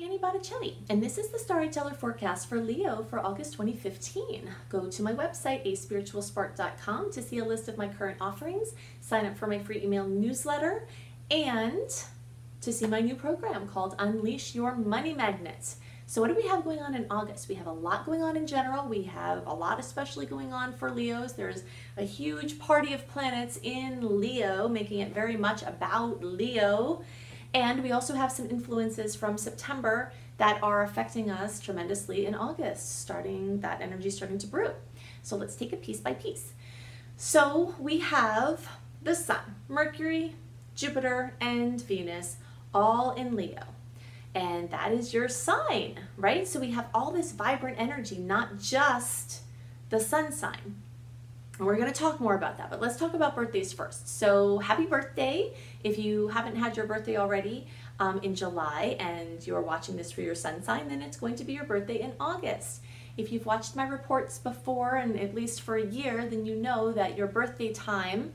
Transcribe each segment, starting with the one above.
Annie Botticelli, and this is the Storyteller forecast for Leo for August 2015. Go to my website, aspiritualspark.com, to see a list of my current offerings, sign up for my free email newsletter, and to see my new program called Unleash Your Money Magnet. So what do we have going on in August? We have a lot going on in general. We have a lot especially going on for Leos. There's a huge party of planets in Leo, making it very much about Leo. And we also have some influences from September that are affecting us tremendously in August, that energy starting to brew. So let's take it piece by piece. So we have the Sun, Mercury, Jupiter, and Venus all in Leo. And that is your sign, right? So we have all this vibrant energy, not just the Sun sign. And we're going to talk more about that, but let's talk about birthdays first. So happy birthday if you haven't had your birthday already in July and you're watching this for your Sun sign, then it's going to be your birthday in August. If you've watched my reports before, and at least for a year, then you know that your birthday time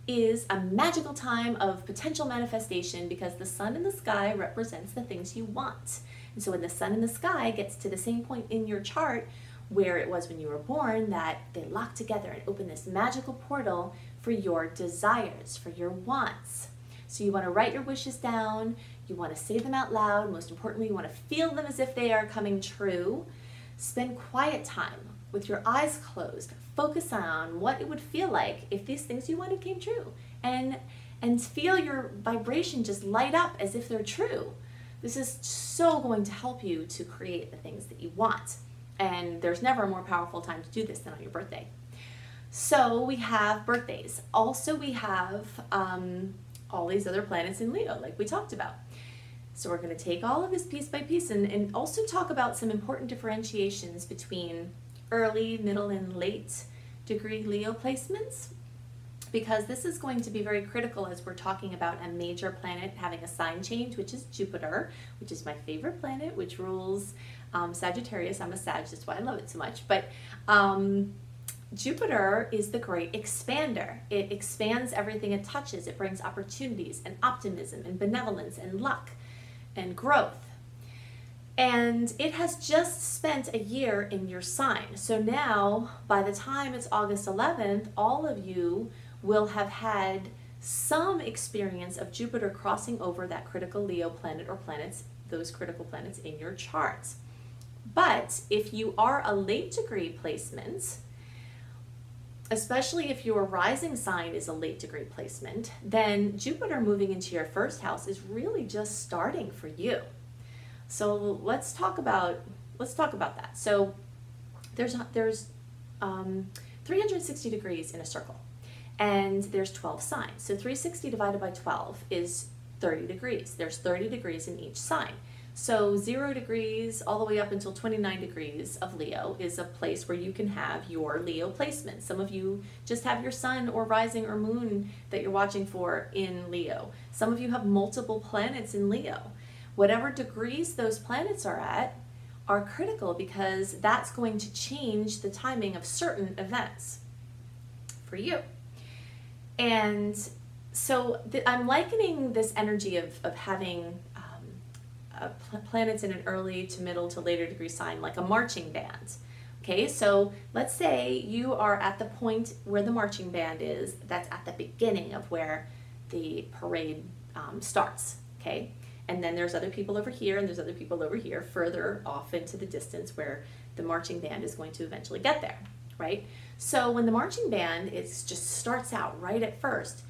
is a magical time of potential manifestation because the sun in the sky represents the things you want. And so when the sun in the sky gets to the same point in your chart where it was when you were born, that they lock together and open this magical portal for your desires, for your wants. So you want to write your wishes down, you want to say them out loud, most importantly, you want to feel them as if they are coming true. Spend quiet time with your eyes closed. Focus on what it would feel like if these things you wanted came true. And feel your vibration just light up as if they're true. This is so going to help you to create the things that you want. And there's never a more powerful time to do this than on your birthday. So we have birthdays. Also we have all these other planets in Leo, like we talked about. So we're going to take all of this piece by piece and also talk about some important differentiations between early, middle, and late degree Leo placements, because this is going to be very critical as we're talking about a major planet having a sign change, which is Jupiter, which is my favorite planet, which rules Sagittarius. I'm a Sag, that's why I love it so much. But Jupiter is the great expander. It expands everything it touches. It brings opportunities and optimism and benevolence and luck and growth. And it has just spent a year in your sign. So now, by the time it's August 11th, all of you will have had some experience of Jupiter crossing over that critical Leo planet or planets, those critical planets in your charts. But if you are a late degree placement, especially if your rising sign is a late degree placement, then Jupiter moving into your first house is really just starting for you. So let's talk about that. So there's 360 degrees in a circle, and there's 12 signs. So 360 divided by 12 is 30 degrees. There's 30 degrees in each sign. So 0 degrees all the way up until 29 degrees of Leo is a place where you can have your Leo placement. Some of you just have your sun or rising or moon that you're watching for in Leo. Some of you have multiple planets in Leo. Whatever degrees those planets are at are critical because that's going to change the timing of certain events for you. And so I'm likening this energy of having planets in an early to middle to later degree sign like a marching band. Okay, so let's say you are at the point where the marching band is, that's at the beginning of where the parade starts, okay? And then there's other people over here and there's other people over here further off into the distance where the marching band is going to eventually get there, right? So when the marching band just starts out right at first,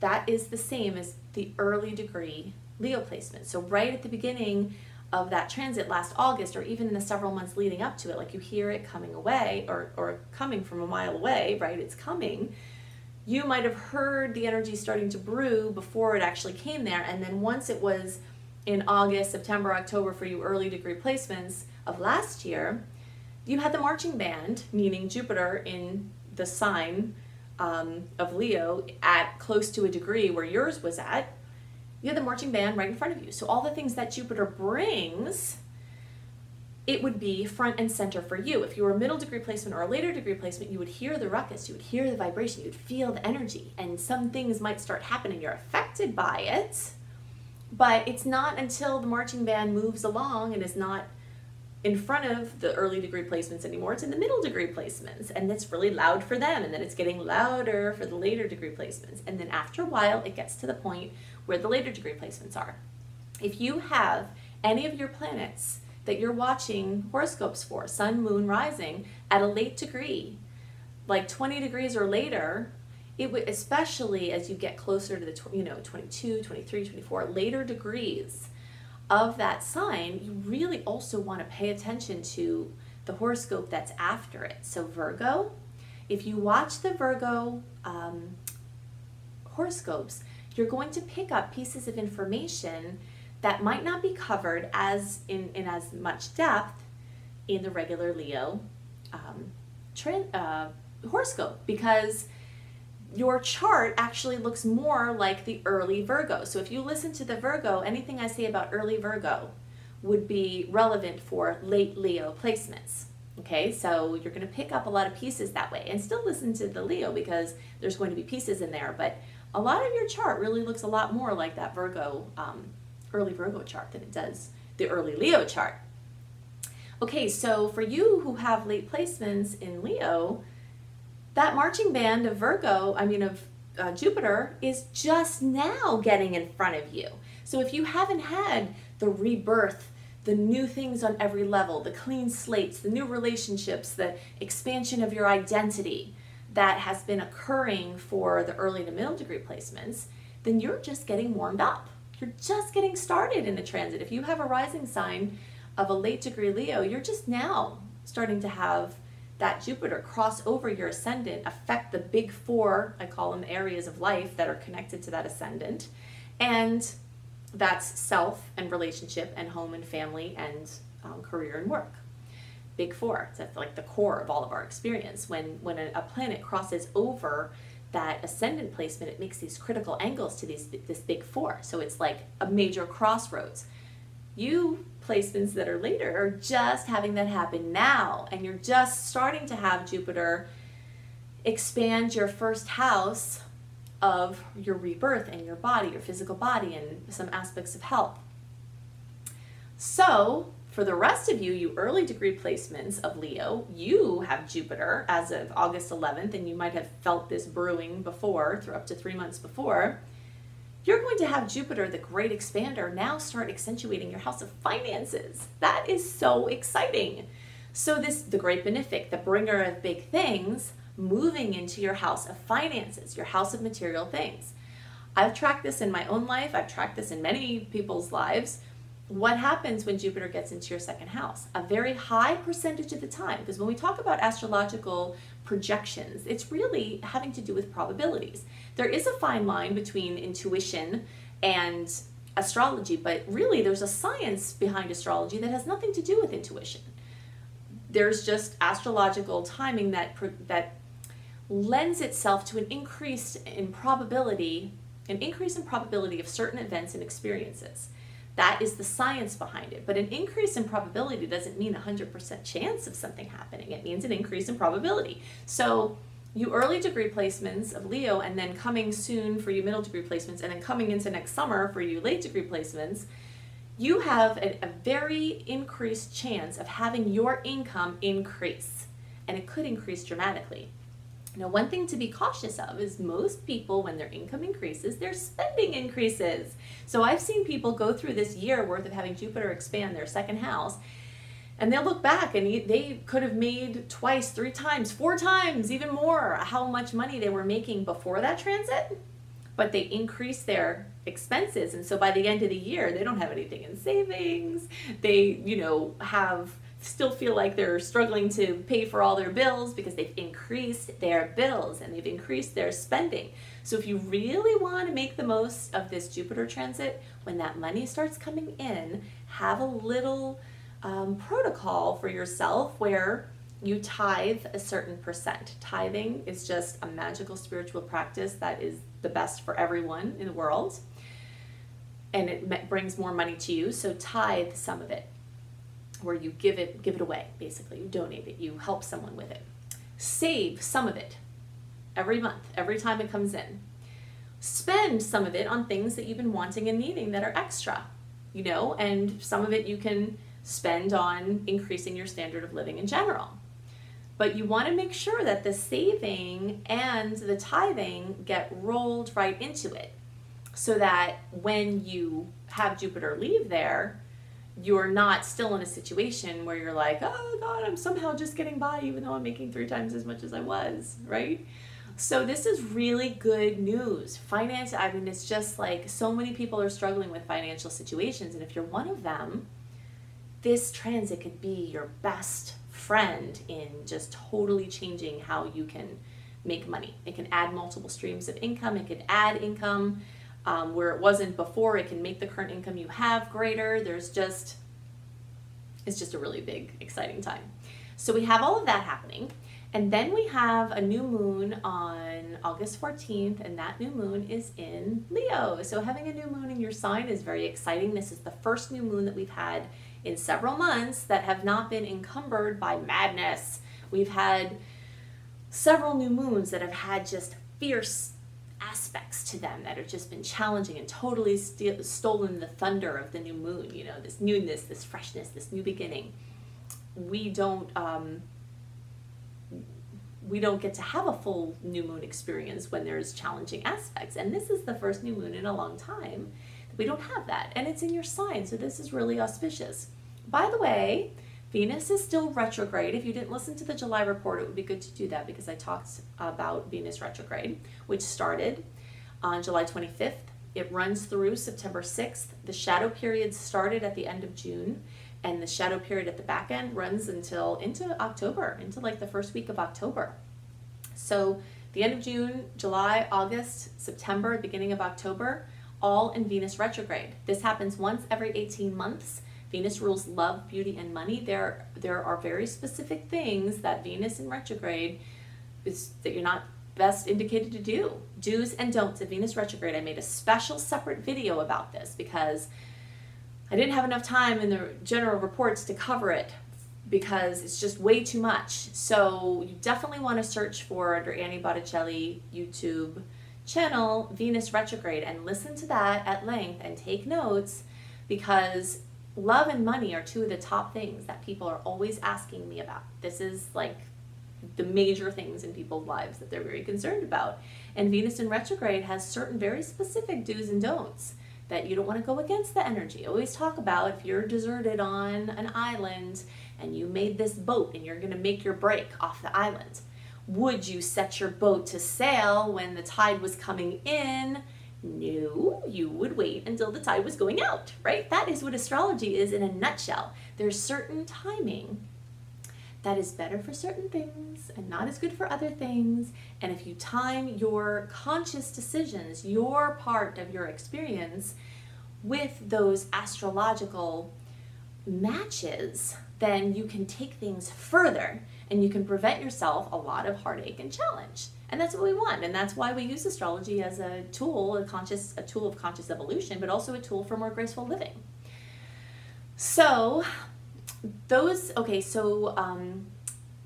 that is the same as the early degree Leo placement. So right at the beginning of that transit last August, or even in the several months leading up to it, like you hear it coming away or coming from a mile away, right? It's coming. You might have heard the energy starting to brew before it actually came there. And then once it was in August, September, October for you early degree placements of last year, you had the marching band, meaning Jupiter in the sign of Leo at close to a degree where yours was at. You had the marching band right in front of you. So all the things that Jupiter brings, it would be front and center for you. If you were a middle degree placement or a later degree placement, you would hear the ruckus, you would hear the vibration, you would feel the energy, and some things might start happening. You're affected by it, But it's not until the marching band moves along and is not in front of the early degree placements anymore, it's in the middle degree placements, and it's really loud for them, and then it's getting louder for the later degree placements, and then after a while it gets to the point where the later degree placements are. If you have any of your planets that you're watching horoscopes for, sun, moon, rising, at a late degree, like 20 degrees or later, it would, especially as you get closer to the 22, 23, 24, later degrees of that sign, you really also want to pay attention to the horoscope that's after it. So Virgo, if you watch the Virgo horoscopes, you're going to pick up pieces of information that might not be covered as in as much depth in the regular Leo horoscope, because your chart actually looks more like the early Virgo. So if you listen to the Virgo, anything I say about early Virgo would be relevant for late Leo placements. Okay, so you're going to pick up a lot of pieces that way, and still listen to the Leo because there's going to be pieces in there, but a lot of your chart really looks a lot more like that Virgo, early Virgo chart than it does the early Leo chart. Okay, so for you who have late placements in Leo, that marching band of Jupiter is just now getting in front of you. So if you haven't had the rebirth, the new things on every level, the clean slates, the new relationships, the expansion of your identity that has been occurring for the early to middle degree placements, then you're just getting warmed up. You're just getting started in the transit. If you have a rising sign of a late degree Leo, you're just now starting to have that Jupiter cross over your ascendant, affect the big four, I call them areas of life that are connected to that ascendant. And that's self and relationship and home and family and career and work. Big four, that's like the core of all of our experience. When a planet crosses over that ascendant placement, it makes these critical angles to this big four. So it's like a major crossroads. You placements that are later are just having that happen now, and you're just starting to have Jupiter expand your first house of your rebirth and your body, your physical body, and some aspects of health. So for the rest of you, you early degree placements of Leo, you have Jupiter as of August 11th, and you might have felt this brewing before, through up to 3 months before. You're going to have Jupiter, the great expander, now start accentuating your house of finances. That is so exciting. So the great benefic, the bringer of big things, moving into your house of finances, your house of material things. I've tracked this in my own life. I've tracked this in many people's lives. What happens when Jupiter gets into your second house? A very high percentage of the time, because when we talk about astrological projections, it's really having to do with probabilities. There is a fine line between intuition and astrology, but really there's a science behind astrology that has nothing to do with intuition. There's just astrological timing that lends itself to an increase in probability of certain events and experiences. That is the science behind it. But an increase in probability doesn't mean 100% chance of something happening. It means an increase in probability. So you early degree placements of Leo, and then coming soon for you middle degree placements, and then coming into next summer for you late degree placements, you have a very increased chance of having your income increase. And it could increase dramatically. Now, one thing to be cautious of is most people, when their income increases, their spending increases. So I've seen people go through this year worth of having Jupiter expand their second house, and they'll look back and they could have made twice, 3 times, 4 times, even more how much money they were making before that transit, but they increased their expenses. And so by the end of the year, they don't have anything in savings. They, still feel like they're struggling to pay for all their bills because they've increased their bills and they've increased their spending. So if you really want to make the most of this Jupiter transit, when that money starts coming in, have a little protocol for yourself where you tithe a certain percent. Tithing is just a magical spiritual practice that is the best for everyone in the world, and it brings more money to you. So tithe some of it, where you give it away, basically. You donate it, you help someone with it. Save some of it every month, every time it comes in. spend some of it on things that you've been wanting and needing that are extra, you know, and some of it you can spend on increasing your standard of living in general. But you want to make sure that the saving and the tithing get rolled right into it, so that when you have Jupiter leave there, you're not still in a situation where you're like, oh God, I'm somehow just getting by even though I'm making 3 times as much as I was, right? So this is really good news. Finance, I mean, it's just like so many people are struggling with financial situations, and if you're one of them, this transit could be your best friend in just totally changing how you can make money. It can add multiple streams of income. It can add income where it wasn't before. It can make the current income you have greater. It's just a really big, exciting time. So we have all of that happening. And then we have a new moon on August 14th, and that new moon is in Leo. So having a new moon in your sign is very exciting. This is the first new moon that we've had in several months that have not been encumbered by madness. We've had several new moons that have had just fierce aspects to them that have just been challenging and totally stolen the thunder of the new moon, you know, this newness, this freshness, this new beginning. We don't get to have a full new moon experience when there's challenging aspects. And this is the first new moon in a long time that we don't have that. And it's in your sign, so this is really auspicious. By the way, Venus is still retrograde. If you didn't listen to the July report, it would be good to do that because I talked about Venus retrograde, which started on July 25th. It runs through September 6th. The shadow period started at the end of June, and the shadow period at the back end runs into October, into like the first week of October. So the end of June, July, August, September, beginning of October, all in Venus retrograde. This happens once every 18 months. Venus rules love, beauty, and money. There are very specific things that Venus in retrograde that you're not best indicated to do. Do's and don'ts of Venus retrograde. I made a special separate video about this because I didn't have enough time in the general reports to cover it because it's just way too much. So you definitely want to search for under Annie Botticelli YouTube channel Venus retrograde and listen to that at length and take notes, because love and money are 2 of the top things that people are always asking me about. This is like the major things in people's lives that they're very concerned about. And Venus in retrograde has certain very specific do's and don'ts that you don't want to go against the energy. I always talk about if you're deserted on an island and you made this boat and you're going to make your break off the island, would you set your boat to sail when the tide was coming in? No, you would wait until the tide was going out, right? That is what astrology is in a nutshell. There's certain timing that is better for certain things and not as good for other things. And if you time your conscious decisions, your part of your experience, with those astrological matches, then you can take things further and you can prevent yourself a lot of heartache and challenge. And that's what we want. And that's why we use astrology as a tool, a tool of conscious evolution, but also a tool for more graceful living. So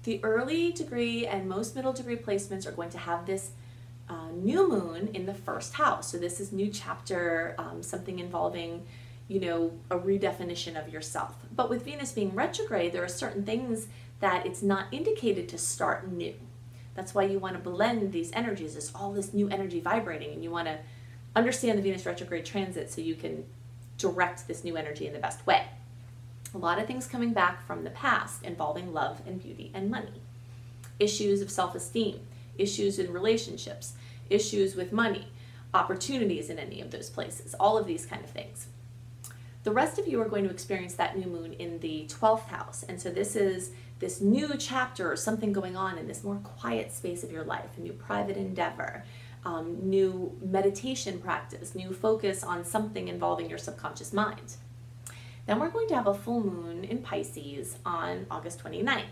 the early degree and most middle degree placements are going to have this new moon in the first house. So this is new chapter, something involving, you know, a redefinition of yourself. But with Venus being retrograde, there are certain things that it's not indicated to start new. That's why you want to blend these energies. There's all this new energy vibrating, and you want to understand the Venus retrograde transit so you can direct this new energy in the best way. A lot of things coming back from the past involving love and beauty and money. Issues of self-esteem, issues in relationships, issues with money, opportunities in any of those places, all of these kind of things. The rest of you are going to experience that new moon in the 12th house. And so this is this new chapter or something going on in this more quiet space of your life, a new private endeavor, new meditation practice, new focus on something involving your subconscious mind. Then we're going to have a full moon in Pisces on August 29th.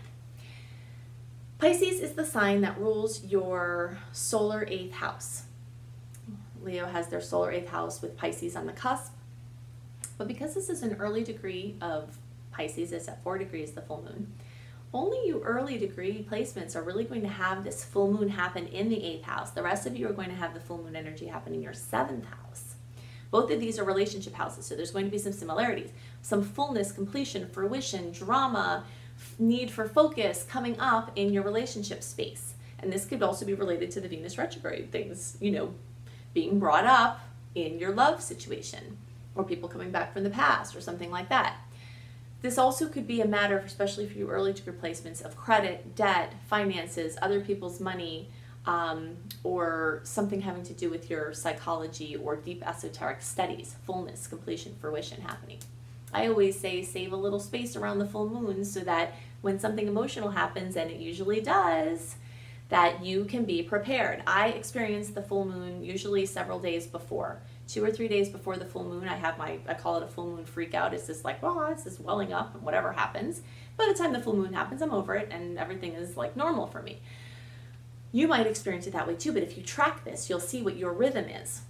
Pisces is the sign that rules your solar 8th house. Leo has their solar 8th house with Pisces on the cusp. But because this is an early degree of Pisces, it's at 4 degrees, the full moon, Only you early degree placements are really going to have this full moon happen in the 8th house. The rest of you are going to have the full moon energy happen in your 7th house. Both of these are relationship houses, so there's going to be some similarities. Some fullness, completion, fruition, drama, need for focus coming up in your relationship space. And this could also be related to the Venus retrograde things, you know, being brought up in your love situation, or people coming back from the past or something like that. This also could be a matter, especially for you early degree placements, of credit, debt, finances, other people's money, or something having to do with your psychology or deep esoteric studies, fullness, completion, fruition happening. I always say save a little space around the full moon so that when something emotional happens, and it usually does, that you can be prepared. I experience the full moon usually several days before. 2 or 3 days before the full moon, I call it a full moon freak out. It's just like, oh, it's just welling up and whatever happens. By the time the full moon happens, I'm over it and everything is like normal for me. You might experience it that way too, but if you track this, you'll see what your rhythm is.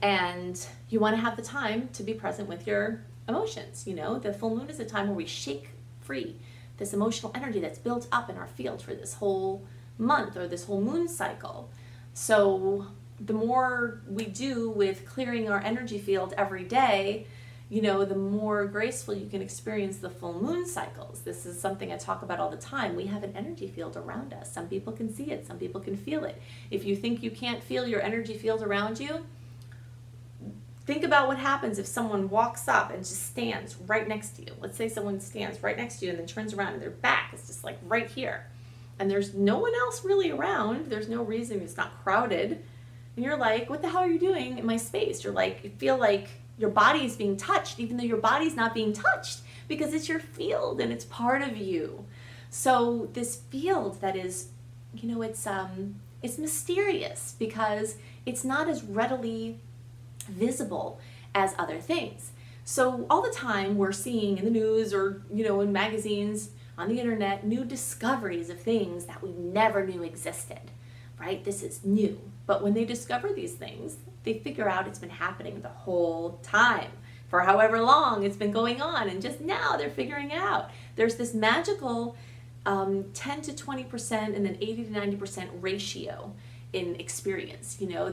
And you want to have the time to be present with your emotions. You know, the full moon is a time where we shake free this emotional energy that's built up in our field for this whole month or this whole moon cycle. So the more we do with clearing our energy field every day, you know, the more graceful you can experience the full moon cycles. This is something I talk about all the time. We have an energy field around us. Some people can see it, some people can feel it. If you think you can't feel your energy field around you, think about what happens if someone walks up and just stands right next to you. Let's say someone stands right next to you and then turns around and their back is just like right here. And there's no one else really around. There's no reason, it's not crowded. And you're like, what the hell are you doing in my space? You're like, you feel like your body is being touched, even though your body's not being touched, because it's your field and it's part of you. So this field that is, you know, it's mysterious because it's not as readily visible as other things. So all the time we're seeing in the news or, you know, in magazines, on the internet, new discoveries of things that we never knew existed, right? This is new. But when they discover these things, they figure out it's been happening the whole time for however long it's been going on. And just now they're figuring it out. There's this magical 10 to 20% and then 80 to 90% ratio in experience. You know,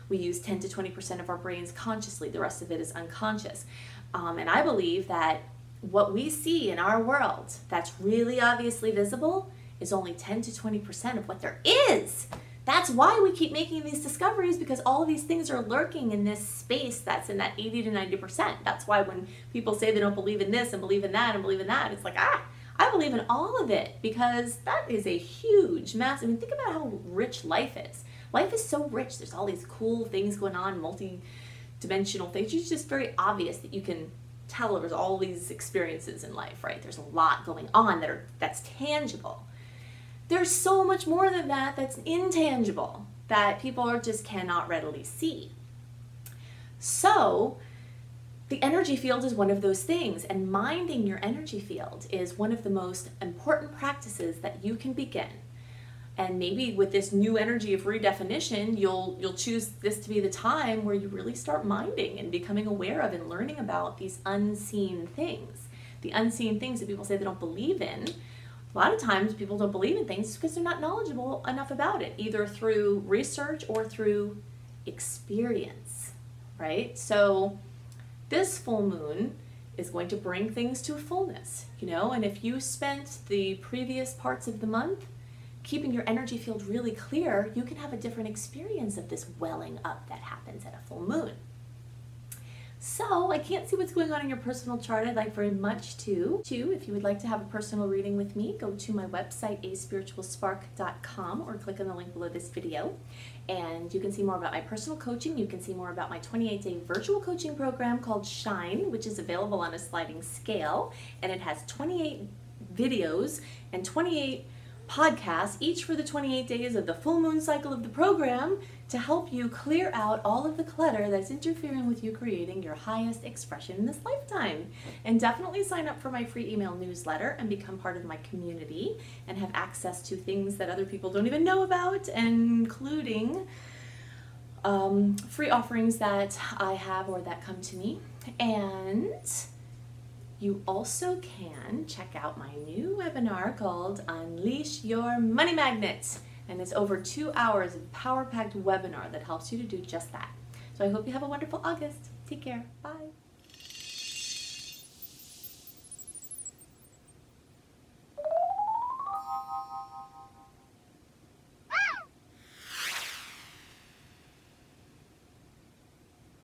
we use 10 to 20% of our brains consciously. The rest of it is unconscious. And I believe that what we see in our world that's really obviously visible is only 10 to 20% of what there is. That's why we keep making these discoveries, because all of these things are lurking in this space that's in that 80 to 90%. That's why when people say they don't believe in this and believe in that and believe in that, it's like, I believe in all of it, because that is a huge, massive, I mean, think about how rich life is. Life is so rich. There's all these cool things going on, multi-dimensional things. It's just very obvious that you can tell there's all these experiences in life, right? There's a lot going on that's tangible. There's so much more than that that's intangible that people just cannot readily see. So the energy field is one of those things, and minding your energy field is one of the most important practices that you can begin. And maybe with this new energy of redefinition, you'll choose this to be the time where you really start minding and becoming aware of and learning about these unseen things. The unseen things that people say they don't believe in. A lot of times people don't believe in things because they're not knowledgeable enough about it, either through research or through experience, right? So this full moon is going to bring things to a fullness, you know, and if you spent the previous parts of the month keeping your energy field really clear, you can have a different experience of this welling up that happens at a full moon. So I can't see what's going on in your personal chart. I'd like very much to. If you would like to have a personal reading with me, go to my website, aspiritualspark.com, or click on the link below this video. And you can see more about my personal coaching. You can see more about my 28-day virtual coaching program called Shine, which is available on a sliding scale. And it has 28 videos and 28 podcasts, each for the 28 days of the full moon cycle of the program, to help you clear out all of the clutter that's interfering with you creating your highest expression in this lifetime. And definitely sign up for my free email newsletter and become part of my community and have access to things that other people don't even know about, including free offerings that I have or that come to me. And You also can check out my new webinar called Unleash Your Money Magnet. And it's over 2 hours of power-packed webinar that helps you to do just that. So I hope you have a wonderful August. Take care. Bye.